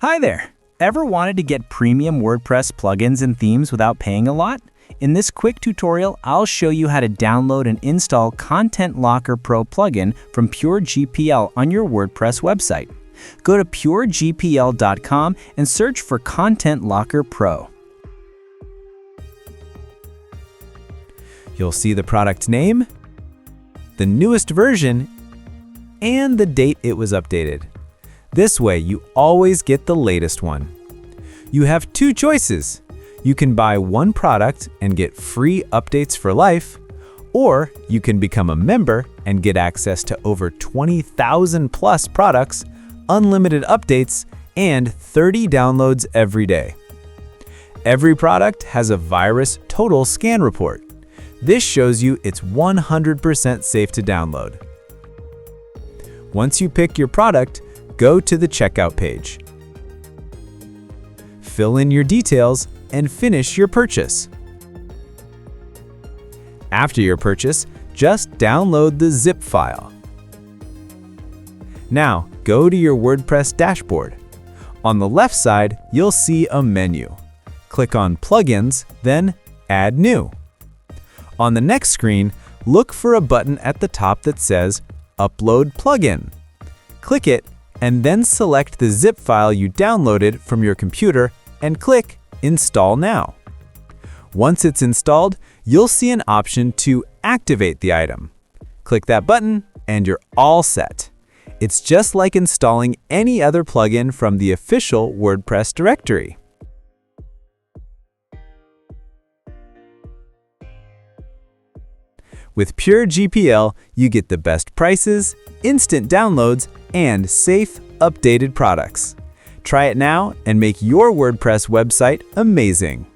Hi there! Ever wanted to get premium WordPress plugins and themes without paying a lot? In this quick tutorial, I'll show you how to download and install Content Locker Pro plugin from PureGPL on your WordPress website. Go to puregpl.com and search for Content Locker Pro. You'll see the product name, the newest version, and the date it was updated. This way, you always get the latest one. You have two choices. You can buy one product and get free updates for life, or you can become a member and get access to over 20,000 plus products, unlimited updates, and 30 downloads every day. Every product has a virus total scan report. This shows you it's 100% safe to download. Once you pick your product, go to the checkout page. Fill in your details and finish your purchase. After your purchase, just download the zip file. Now, go to your WordPress dashboard. On the left side, you'll see a menu. Click on Plugins, then Add New. On the next screen, look for a button at the top that says Upload Plugin. Click it, and then select the zip file you downloaded from your computer and click Install Now. Once it's installed, you'll see an option to activate the item. Click that button and you're all set. It's just like installing any other plugin from the official WordPress directory. With PureGPL, you get the best prices, instant downloads, and safe, updated products. Try it now and make your WordPress website amazing.